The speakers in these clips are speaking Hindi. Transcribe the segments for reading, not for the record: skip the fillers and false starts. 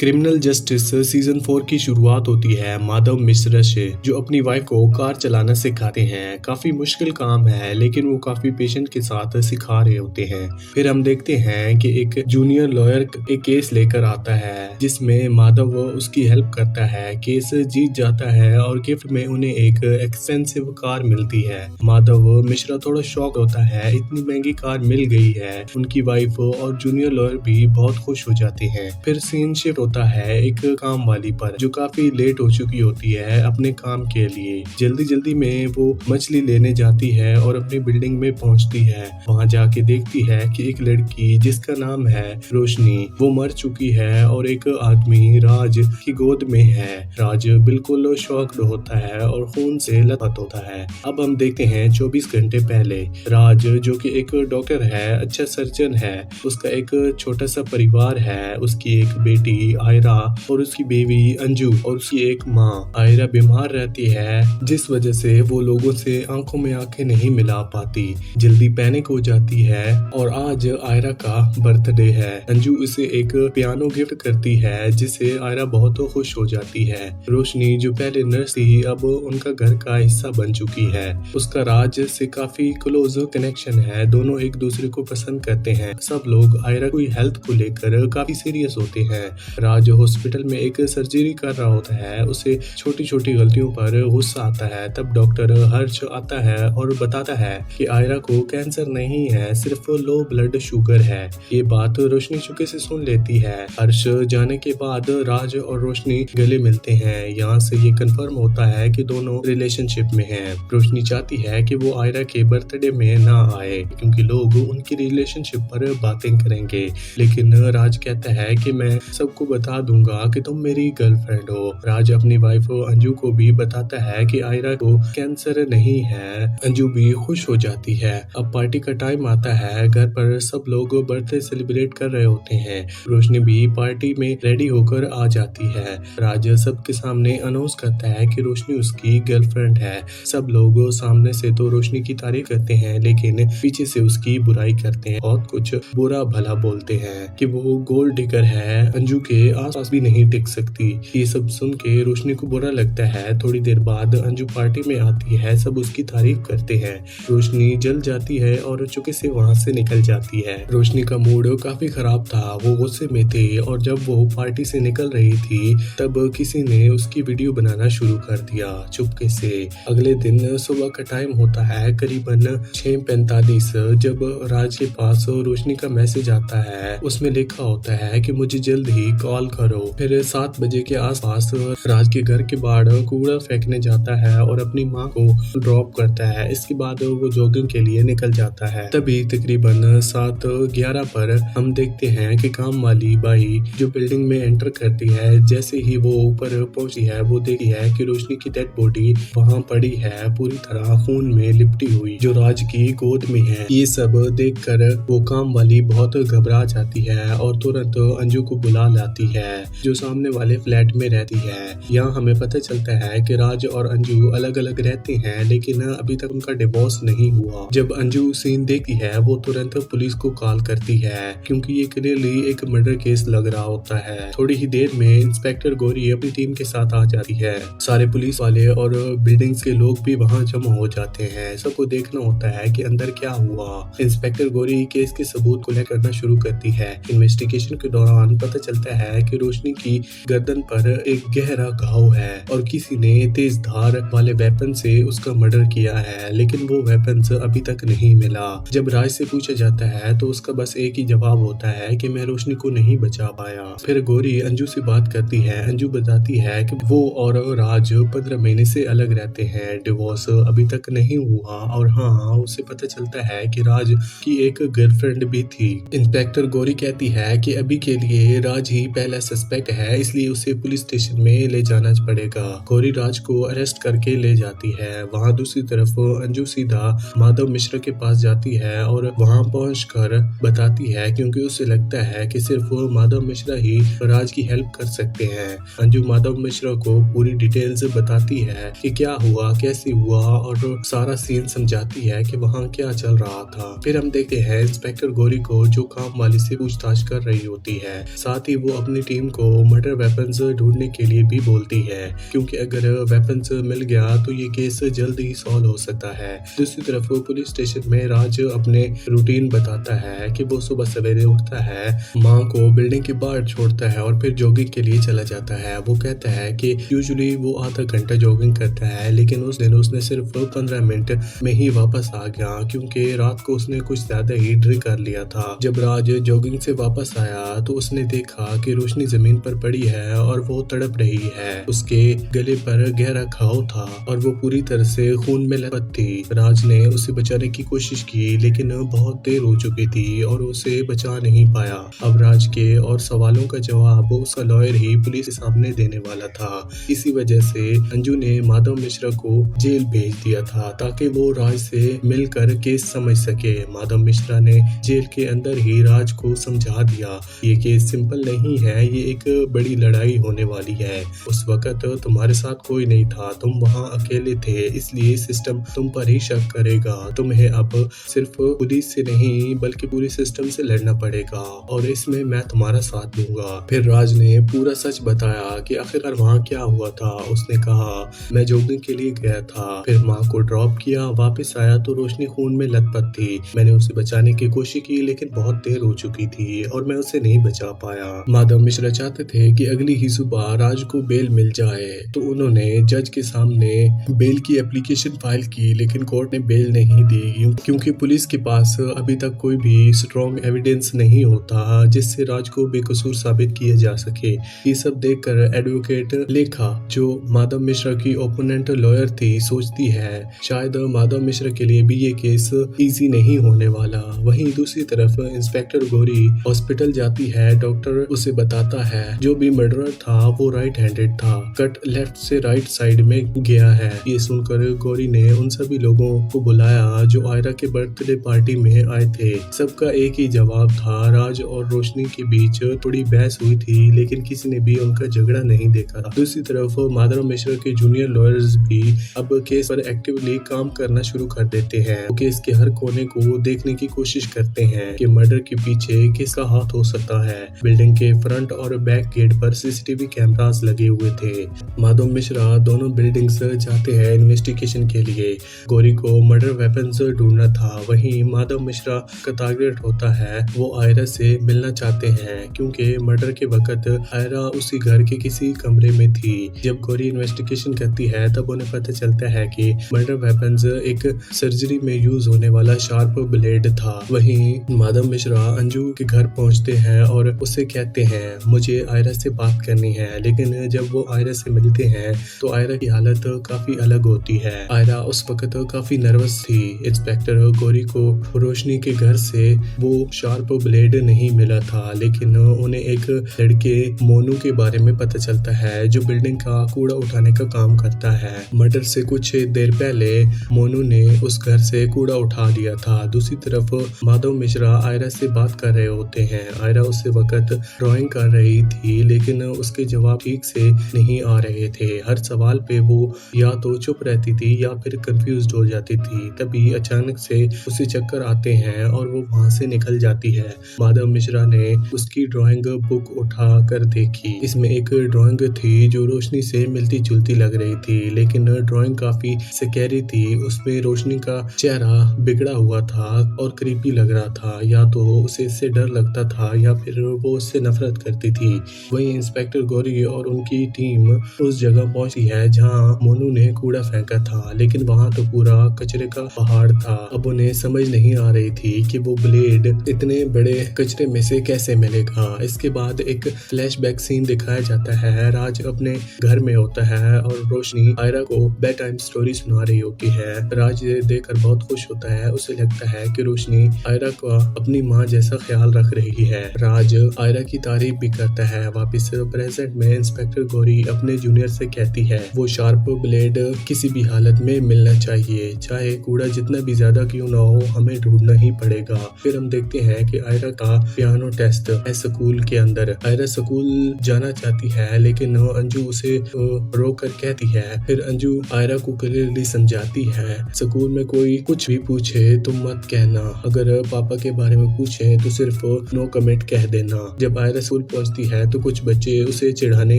क्रिमिनल जस्टिस सीजन 4 की शुरुआत होती है माधव मिश्रा से, जो अपनी वाइफ को कार चलाना सिखाते हैं। काफी मुश्किल काम है, लेकिन वो काफी पेशेंट के साथ सिखा रहे होते हैं। फिर हम देखते हैं कि एक जूनियर लॉयर एक केस लेकर आता है, जिसमें माधव उसकी हेल्प करता है। केस जीत जाता है और गिफ्ट में उन्हें एक एक्सपेंसिव कार मिलती है। माधव मिश्रा थोड़ा शॉक होता है, इतनी महंगी कार मिल गई है। उनकी वाइफ और जूनियर लॉयर भी बहुत खुश हो जाते हैं। फिर सीन शिफ्ट होता है एक काम वाली पर, जो काफी लेट हो चुकी होती है अपने काम के लिए। जल्दी जल्दी में वो मछली लेने जाती है और अपनी बिल्डिंग में पहुंचती है। वहां जाके देखती है कि एक लड़की जिसका नाम है रोशनी, वो मर चुकी है और एक आदमी राज की गोद में है। राज बिल्कुल शॉक्ड होता है और खून से लथपथ होता है। अब हम देखते हैं 24 घंटे पहले। राज, जो कि एक डॉक्टर है, अच्छा सर्जन है, उसका एक छोटा सा परिवार है। उसकी एक बेटी आयरा और उसकी बेबी अंजू और उसकी एक माँ। आयरा बीमार रहती है, जिस वजह से वो लोगों से आंखों में आंखें नहीं मिला पाती। जल्दी पैनिक हो जाती है और आज आयरा का बर्थडे है। अंजू उसे एक पियानो गिफ्ट करती है, जिससे आयरा बहुत खुश हो जाती है। रोशनी, जो पहले नर्स थी, अब उनका घर का हिस्सा बन चुकी है। उसका राज से काफी क्लोज कनेक्शन है, दोनों एक दूसरे को पसंद करते हैं। सब लोग आयरा की हेल्थ को लेकर काफी सीरियस होते हैं। राज हॉस्पिटल में एक सर्जरी कर रहा होता है, उसे छोटी छोटी गलतियों पर गुस्सा आता है। तब डॉक्टर हर्ष आता है और बताता है कि आयरा को कैंसर नहीं है, सिर्फ लो ब्लड शुगर है। ये बात रोशनी चुपके से सुन लेती है। हर्ष जाने के बाद राज और रोशनी गले मिलते हैं। यहाँ से ये कंफर्म होता है कि दोनों रिलेशनशिप में हैं। रोशनी चाहती है कि वो आयरा के बर्थडे में ना आए, क्योंकि लोग उनकी रिलेशनशिप पर बातें करेंगे। लेकिन राज कहता है कि मैं सबको बता दूंगा कि तुम मेरी गर्लफ्रेंड हो। राज अपनी वाइफ अंजू को भी बताता है कि आयरा को कैंसर नहीं है। अंजू भी खुश हो जाती है। अब पार्टी का टाइम आता है। घर पर सब लोग बर्थडे सेलिब्रेट कर रहे होते हैं। रोशनी भी पार्टी में रेडी होकर आ जाती है। राज सबके सामने अनाउंस करता है कि रोशनी उसकी गर्लफ्रेंड है। सब लोग सामने से तो रोशनी की तारीफ करते हैं, लेकिन पीछे से उसकी बुराई करते हैं। बहुत कुछ बुरा भला बोलते हैं कि वो गोल्ड डिगर है, अंजू के आसपास भी नहीं टिक सकती। ये सब सुन के रोशनी को बुरा लगता है। थोड़ी देर बाद अंजू पार्टी में आती है, सब उसकी तारीफ करते हैं। रोशनी जल जाती है और चुपके से वहां से निकल जाती है। रोशनी का मूड काफी खराब था, वो गुस्से में थी और जब वो पार्टी से निकल रही थी तब किसी ने उसकी वीडियो बनाना शुरू कर दिया चुपके से। अगले दिन सुबह का टाइम होता है, करीबन 6:45, जब राज के पास रोशनी का मैसेज आता है। उसमें लिखा होता है कि मुझे जल्द ही कॉल करो। फिर 7 बजे के आसपास राज के घर के बाहर कूड़ा फेंकने जाता है और अपनी माँ को ड्रॉप करता है। इसके बाद वो जॉगिंग के लिए निकल जाता है। तभी तकरीबन 7:11 पर हम देखते हैं कि काम वाली बाई जो बिल्डिंग में एंटर करती है। जैसे ही वो ऊपर पहुंची है, वो देखती है कि रोशनी की डेड बॉडी वहाँ पड़ी है, पूरी तरह खून में लिपटी हुई, जो राज की गोद में है। ये सब देखकर वो काम वाली बहुत घबरा जाती है और तुरंत अंजू को बुला लाती है, जो सामने वाले फ्लैट में रहती है। यहाँ हमें पता चलता है कि राज और अंजू अलग अलग रहते हैं, लेकिन अभी तक उनका डिवोर्स नहीं हुआ। जब अंजू सीन देखती है, वो तुरंत पुलिस को कॉल करती है, क्योंकि ये क्लियरली एक मर्डर केस लग रहा होता है। थोड़ी ही देर में इंस्पेक्टर गौरी अपनी टीम के साथ आ जाती है। सारे पुलिस वाले और बिल्डिंग्स के लोग भी वहाँ जमा हो जाते हैं। सबको देखना होता है कि अंदर क्या हुआ। इंस्पेक्टर गौरी केस के सबूत को लेकर करना शुरू करती है। इन्वेस्टिगेशन के दौरान पता चलता है कि रोशनी की गर्दन पर एक गहरा घाव है और किसी ने तेज धार वाले वेपन से उसका मर्डर किया है, लेकिन वो वेपन अभी तक नहीं मिला। जब राज से पूछा जाता है तो उसका बस एक ही जवाब होता है कि मैं रोशनी को नहीं बचा पाया। फिर गौरी अंजू से बात करती है। अंजू बताती है कि वो और राज 15 महीने से अलग रहते हैं, डिवोर्स अभी तक नहीं हुआ। और हाँ, उसे पता चलता है कि राज की एक गर्लफ्रेंड भी थी। इंस्पेक्टर गौरी कहती है कि अभी के लिए राज ही पहला सस्पेक्ट है, इसलिए उसे पुलिस स्टेशन में ले जाना पड़ेगा। गौरी राज को अरेस्ट करके ले जाती है। वहाँ दूसरी तरफ अंजू सीधा माधव मिश्रा के पास जाती है और वहाँ पहुंचकर बताती है, क्योंकि उसे लगता है कि सिर्फ माधव मिश्रा ही राज की हेल्प कर सकते हैं। अंजू माधव मिश्रा को पूरी डिटेल्स बताती है कि क्या हुआ, कैसे हुआ और सारा सीन समझाती है कि वहाँ क्या चल रहा था। फिर हम देखते हैं इंस्पेक्टर गौरी को, जो काम वाली से पूछताछ कर रही होती है। साथ ही वो अपने अपनी टीम को मर्डर वेपन्स ढूंढने के लिए भी बोलती है, क्योंकि अगर वेपन्स मिल गया तो ये केस जल्द ही सॉल्व हो सकता है। दूसरी तरफ पुलिस स्टेशन में राज अपने रूटीन बताता है कि वो सुबह सवेरे उठता है, माँ को बिल्डिंग के बाहर छोड़ता है और फिर जॉगिंग के लिए चला जाता है। वो कहता है कि यूजुअली वो आधा घंटा जॉगिंग करता है, लेकिन उस दिन उसने सिर्फ 15 मिनट में ही वापस आ गया, क्योंकि रात को उसने कुछ ज्यादा ही ड्रिंक कर लिया था। जब राज जॉगिंग से वापस आया तो उसने देखा कि रोशनी जमीन पर पड़ी है और वो तड़प रही है। उसके गले पर गहरा घाव था और वो पूरी तरह से खून में लथपथ थी। राज ने उसे बचाने की कोशिश की, लेकिन बहुत देर हो चुकी थी और उसे बचा नहीं पाया। अब राज के और सवालों का जवाब उसका लॉयर ही पुलिस के सामने देने वाला था। इसी वजह से अंजू ने माधव मिश्रा को जेल भेज दिया था ताकि वो राज से मिलकर केस समझ सके। माधव मिश्रा ने जेल के अंदर ही राज को समझा दिया, ये केस सिंपल नहीं है, ये एक बड़ी लड़ाई होने वाली है। उस वक्त तुम्हारे साथ कोई नहीं था, तुम वहाँ अकेले थे, इसलिए सिस्टम तुम पर ही शक करेगा। तुम्हें अब सिर्फ पुलिस से नहीं बल्कि पूरे सिस्टम से लड़ना पड़ेगा और इसमें मैं तुम्हारा साथ दूंगा। फिर राज ने पूरा सच बताया कि आखिरकार वहाँ क्या हुआ था। उसने कहा, मैं जॉगिंग के लिए गया था, फिर माँ को ड्रॉप किया, वापस आया तो रोशनी खून में लथपथ थी। मैंने उसे बचाने की कोशिश की, लेकिन बहुत देर हो चुकी थी और मैं उसे नहीं बचा पाया। माधव मिश्रा चाहते थे कि अगली ही सुबह राज को बेल मिल जाए, तो उन्होंने जज के सामने बेल की एप्लीकेशन फाइल की, लेकिन कोर्ट ने बेल नहीं दी, क्योंकि पुलिस के पास अभी तक कोई भी स्ट्रॉन्ग एविडेंस नहीं होता जिससे राज को बेकसूर साबित किया जा सके। ये सब देखकर एडवोकेट लेखा, जो माधव मिश्रा की ओपोनेंट लॉयर थी, सोचती है शायद माधव मिश्रा के लिए भी ये केस इजी नहीं होने वाला। वहीं दूसरी तरफ इंस्पेक्टर गौरी हॉस्पिटल जाती है। डॉक्टर उसे बताता है जो भी मर्डरर था वो राइट हैंडेड था, कट लेफ्ट से राइट साइड में गया है। ये सुनकर गौरी ने उन सभी लोगों को बुलाया जो आयरा के बर्थडे पार्टी में आए थे। सबका एक ही जवाब था, राज और रोशनी के बीच थोड़ी बहस हुई थी, लेकिन किसी ने भी उनका झगड़ा नहीं देखा। दूसरी तरफ माधव मिश्रा के जूनियर लॉयर्स भी अब केस पर एक्टिवली काम करना शुरू कर देते हैं। वो केस के हर कोने को देखने की कोशिश करते हैं कि मर्डर के पीछे किसका हाथ हो सकता है। बिल्डिंग के फ्रंट और बैक गेट पर सीसीटीवी कैमरास लगे हुए थे। माधव मिश्रा दोनों बिल्डिंग्स जाते हैं इन्वेस्टिगेशन के लिए। गौरी को मर्डर वेपन्स ढूंढना था, वहीं माधव मिश्रा का टारगेट होता है वो आयरा से मिलना चाहते हैं, क्योंकि मर्डर के वक्त आयरा उसी घर के किसी कमरे में थी। जब गौरी इन्वेस्टिगेशन करती है तब उन्हें पता चलता है कि मर्डर वेपन्स एक सर्जरी में यूज होने वाला शार्प ब्लेड था। वहीं माधव मिश्रा अंजू के घर पहुंचते हैं और उससे कहते हैं मुझे आयरा से बात करनी है, लेकिन जब वो आयरा से मिलते हैं तो आयरा की हालत काफी अलग होती है। आयरा उस वक्त काफी नर्वस थी। इंस्पेक्टर गौरी को रोशनी के घर से वो शार्प ब्लेड नहीं मिला था, लेकिन उन्हें एक लड़के मोनू के बारे में पता चलता है जो बिल्डिंग का कूड़ा उठाने का काम करता है। मर्डर से कुछ देर पहले मोनू ने उस घर से कूड़ा उठा लिया था। दूसरी तरफ माधव मिश्रा आयरा से बात कर रहे होते हैं। आयरा उस वक्त ड्राइंग कर रही थी, लेकिन उसके जवाब ठीक से नहीं आ रहे थे। हर सवाल पे वो या तो चुप रहती थी या फिर कंफ्यूज्ड हो जाती थी। तभी अचानक से उसे चक्कर आते हैं और वो वहां से निकल जाती है। माधव मिश्रा ने उसकी ड्राइंग बुक उठा कर देखी। इसमें एक ड्राइंग थी जो रोशनी से मिलती जुलती लग रही थी, लेकिन ड्राइंग काफी स्कैरी थी। उसमें रोशनी का चेहरा बिगड़ा हुआ था और क्रीपी लग रहा था। या तो उसे इससे डर लगता था या फिर वो उससे नफरत करती थी। वहीं इंस्पेक्टर गौरी और उनकी टीम उस जगह पहुंची है जहां मोनू ने कूड़ा फेंका था, लेकिन वहां तो पूरा कचरे का पहाड़ था। अब उन्हें समझ नहीं आ रही थी कि वो ब्लेड इतने बड़े कचरे में से कैसे मिलेगा। इसके बाद एक फ्लैशबैक सीन दिखाया जाता है। राज अपने घर में होता है और रोशनी आयरा को बेड टाइम स्टोरी सुना रही होती है। राज ये देखकर बहुत खुश होता है। उसे लगता है कि रोशनी आयरा का अपनी माँ जैसा ख्याल रख रही है। राज आयरा की तारीफ भी करता है। वापिस प्रेजेंट में इंस्पेक्टर गौरी अपने जूनियर से कहती है वो शार्प ब्लेड किसी भी हालत में मिलना चाहिए, चाहे कूड़ा जितना भी ज्यादा क्यों ना हो, हमें ढूंढना ही पड़ेगा। फिर हम देखते हैं कि आयरा का पियानो टेस्ट है स्कूल के अंदर। आयरा स्कूल जाना चाहती है, लेकिन अंजू उसे रोक कर कहती है। फिर अंजू आयरा को क्लियरली समझाती है स्कूल में कोई कुछ भी पूछे तुम मत कहना, अगर पापा के बारे में पूछे तो सिर्फ नो कमेंट कह देना। जब आयरा स्कूल पहुंचती है तो कुछ बच्चे उसे चिढ़ाने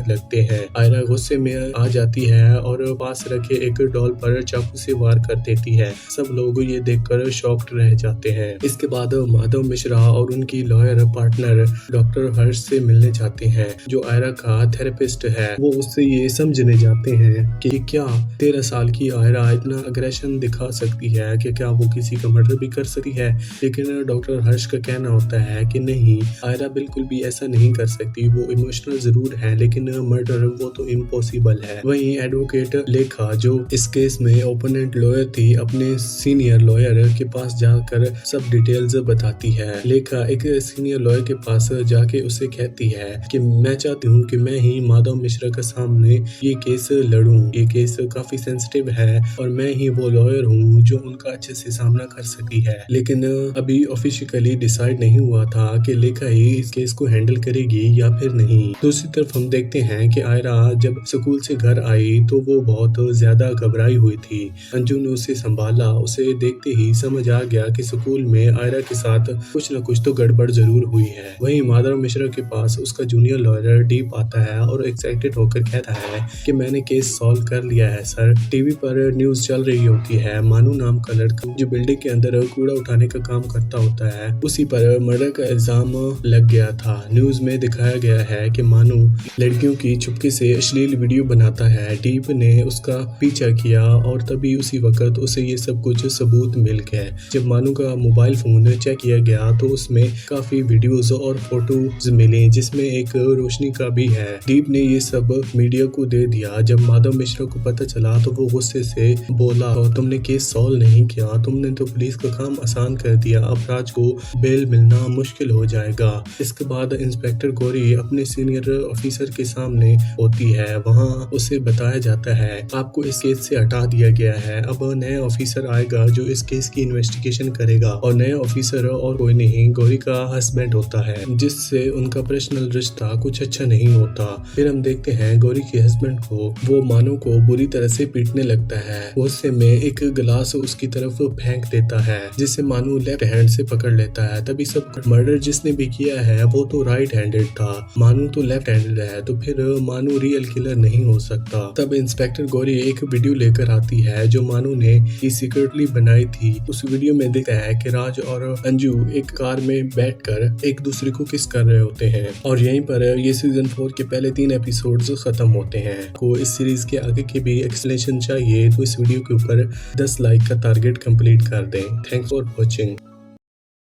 लगते हैं। आयरा गुस्से में आ जाती है और पास रखे एक डॉल पर चाकू से वार कर देती है। सब लोग ये देखकर शॉक्ड रह जाते हैं। इसके बाद माधव मिश्रा और उनकी लॉयर पार्टनर डॉक्टर हर्ष से मिलने जाते हैं, जो आयरा का थेरेपिस्ट है। वो उससे ये समझने जाते हैं कि क्या 13 साल की आयरा इतना अग्रेशन दिखा सकती है कि क्या वो किसी का मर्डर भी कर सकती है। लेकिन डॉक्टर हर्ष का कहना होता है कि नहीं, आयरा बिल्कुल भी ऐसा नहीं कर सकती। वो इमोशनल जरूर है लेकिन मर्डर वो तो इम्पॉसिबल है। वहीं एडवोकेट लेखा, जो इस केस में ओपोनेंट लॉयर थी, अपने सीनियर लॉयर के पास जाकर सब डिटेल्स बताती है। लेखा एक सीनियर लॉयर के पास जाके उसे कहती है कि मैं चाहती हूँ कि मैं ही माधव मिश्रा के सामने ये केस लड़ूं। ये केस काफी सेंसिटिव है और मैं ही वो लॉयर हूँ जो उनका अच्छे से सामना कर सकती है। लेकिन अभी ऑफिशियली डिसाइड नहीं हुआ था कि लेखा ही इस केस को हैंडल करेगी या फिर नहीं। दूसरी तरफ हम देखते हैं कि आयरा जब स्कूल से घर आई तो वो बहुत ज्यादा घबराई हुई थी। अंजू ने उसे संभाला। उसे देखते ही समझ आ गया कि स्कूल में आयरा के साथ कुछ न कुछ तो गड़बड़ जरूर हुई है। वहीं माधव मिश्रा के पास उसका जूनियर लॉयर डीप आता है और एक्साइटेड होकर कहता है कि मैंने केस सॉल्व कर लिया है सर। टीवी पर न्यूज चल रही होती है, मानू नाम का लड़का जो बिल्डिंग के अंदर कूड़ा उठाने का काम करता होता है, उसी पर मर्डर का इल्जाम लग गया था। न्यूज में दिखाया गया है कि मानू लड़कियों की चुपके से अश्लील वीडियो बनाता है। डीप ने उसका पीछा किया और तभी उसी वक्त उसे ये सब कुछ सबूत मिल गए। जब मानू का मोबाइल फोन चेक किया गया तो उसमें काफी वीडियोस और फोटोज मिले, जिसमें एक रोशनी का भी है। डीप ने ये सब मीडिया को दे दिया। जब माधव मिश्रा को पता चला तो वो गुस्से से बोला, तुमने केस सॉल्व नहीं किया, तुमने तो पुलिस का काम आसान कर दिया, अब राज को बेल मिलना मुश्किल हो जाएगा। इसके बाद इंस्पेक्टर गौरी अपने सीनियर ऑफिसर के सामने होती है। वहाँ उसे बताया जाता है आपको इस केस से हटा दिया गया है, अब नया ऑफिसर आएगा जो इस केस की इन्वेस्टिगेशन करेगा। और नया ऑफिसर और कोई नहीं, गौरी का हस्बैंड होता है, जिससे उनका पर्सनल रिश्ता कुछ अच्छा नहीं होता। फिर हम देखते हैं गौरी के हस्बैंड को, वो मानू को बुरी तरह से पीटने लगता है। गुस्से में एक गिलास उसकी तरफ फेंक देता है, जिसे मानू लेफ्ट हैंड से पकड़ लेता है। तभी सब मर्डर जिसने भी किया है वो तो राइट हैंडेड था, मानू तो लेफ्ट हैंडेड है, तो फिर मानू रियल किलर नहीं हो सकता। तब इंस्पेक्टर गौरी एक वीडियो लेकर आती है जो मानू ने सीक्रेटली बनाई थी। उस वीडियो में दिखता है कि राज और अंजू एक कार में बैठकर एक दूसरे को किस कर रहे होते हैं। और यहीं पर ये सीजन 4 के पहले 3 एपिसोड्स खत्म होते हैं। को इस सीरीज के आगे की भी एक्सप्लेनेशन चाहिए तो इस वीडियो के ऊपर 10 लाइक का टारगेट कंप्लीट कर दें। Thanks for watching.